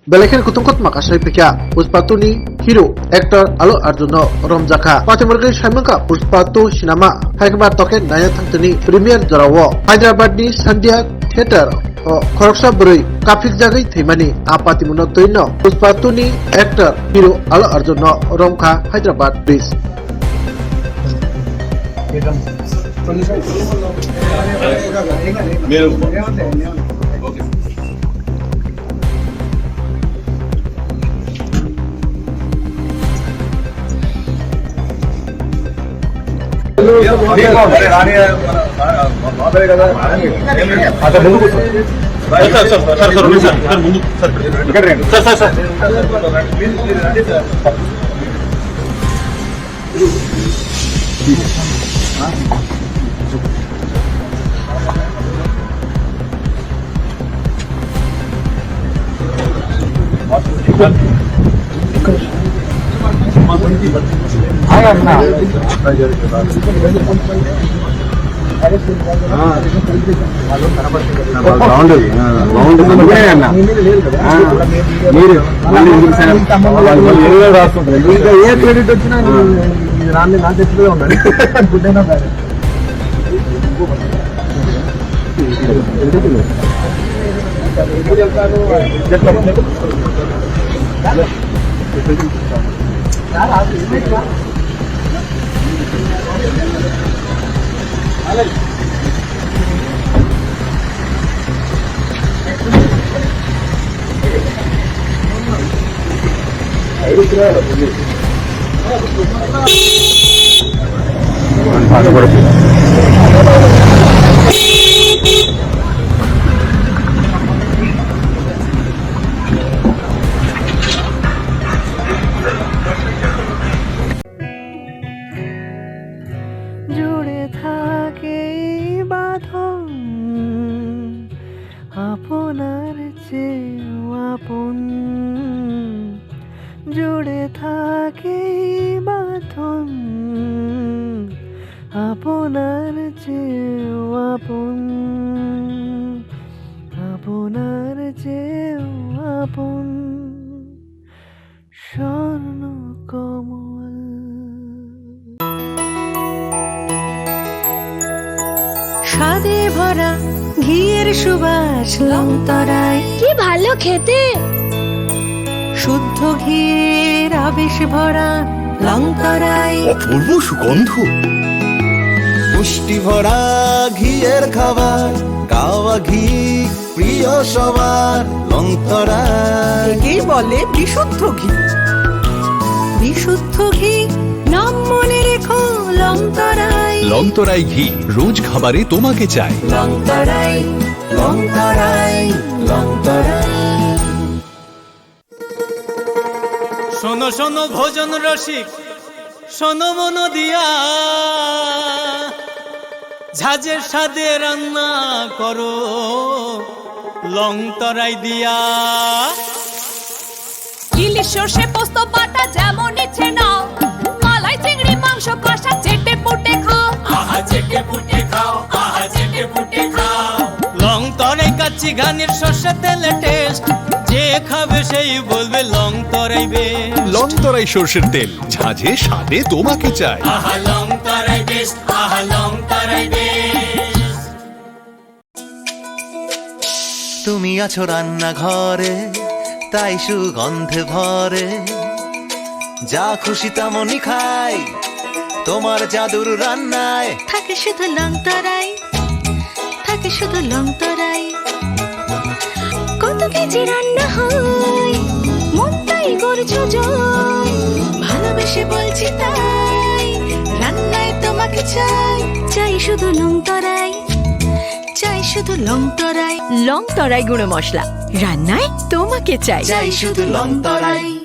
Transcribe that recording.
Belakan kutungkot makasai pika Puspatuni hero actor Allu Arjun Romjaka Patimurgi Shaimaka Puspatu Sinama Haikbar Token Naya Tangtani Premier Jarawo Hyderabad ni Sandia Theater Khoroksa Burui Kafik Jagai Thimani Apatimuno Toino Puspatuni actor hero Allu Arjun Romkha Hyderabad please credit వచ్చినా రాన్ని నా తెచ్చిపోయి ఉన్నాడు గుడ్డైనా জুড়ে থাকে বাঁধন আপনার চেয়েও আপন জুড়ে থাকে বাঁধন আপনার চেয়েও আপন আপনার চেয়েও আপন স্বর্ণ কমল স্বাদে ভরা ঘিয়ের সুবাস লংতরায় কি ভালো খেতে শুদ্ধ ঘিয়ের আবেশ ভরা লংতরায় অপূর্ব সুগন্ধ পুষ্টি ভরা ঘিয়ের খাবার কাওয়া ঘি প্রিয় সবার লংতরায় কি বলে বিশুদ্ধ ঘি বিশুদ্ধ ঘি নাম মনে রেখো লংতরায় লংতরাই ঘি রোজ খাবারে তোমাকে চাই লংতরায় লংতরায় লংতরায়। শোনো শোনো ভোজন রসিক শোনো মন দিয়া ঝাঁঝের স্বাদে রান্না করো লংতরাই দিয়া ইলিশ সর্ষে পোস্ত বাটা যেমন ইচ্ছে নাও মালাই চিংড়ি মাংস কষা চেটে পুটে খাও আহা চেটে পুটে খাও আহা চেটে পুটে খাও লংতরাই কাচ্চি ঘানির সর্ষে তেলে টেস্ট যে খাবে সেই বলবে লংতরাই বেশ লংতরাই সর্ষের তেল ঝাঁঝে স্বাদে তোমাকে চাই আহা লংতরাই বেশ আহা লংতরাই বেশ। তুমি আছো রান্না ঘরে তাই সুগন্ধে ভরে যা খুশি তেমনই খাই তোমার জাদুর রান্নায় থাকে শুধু লংতরাই থাকে শুধু লংতরাই কত কেজি রান্না হয় মনটাই করছো জয় ভালোবেসে বলছি তাই রান্নায় তোমাকে চাই চাই শুধু লংতরাই চাই শুধু লংতরাই লংতরাই গুঁড়ো মশলা রান্নায় তোমাকে চাই চাই শুধু লংতরাই।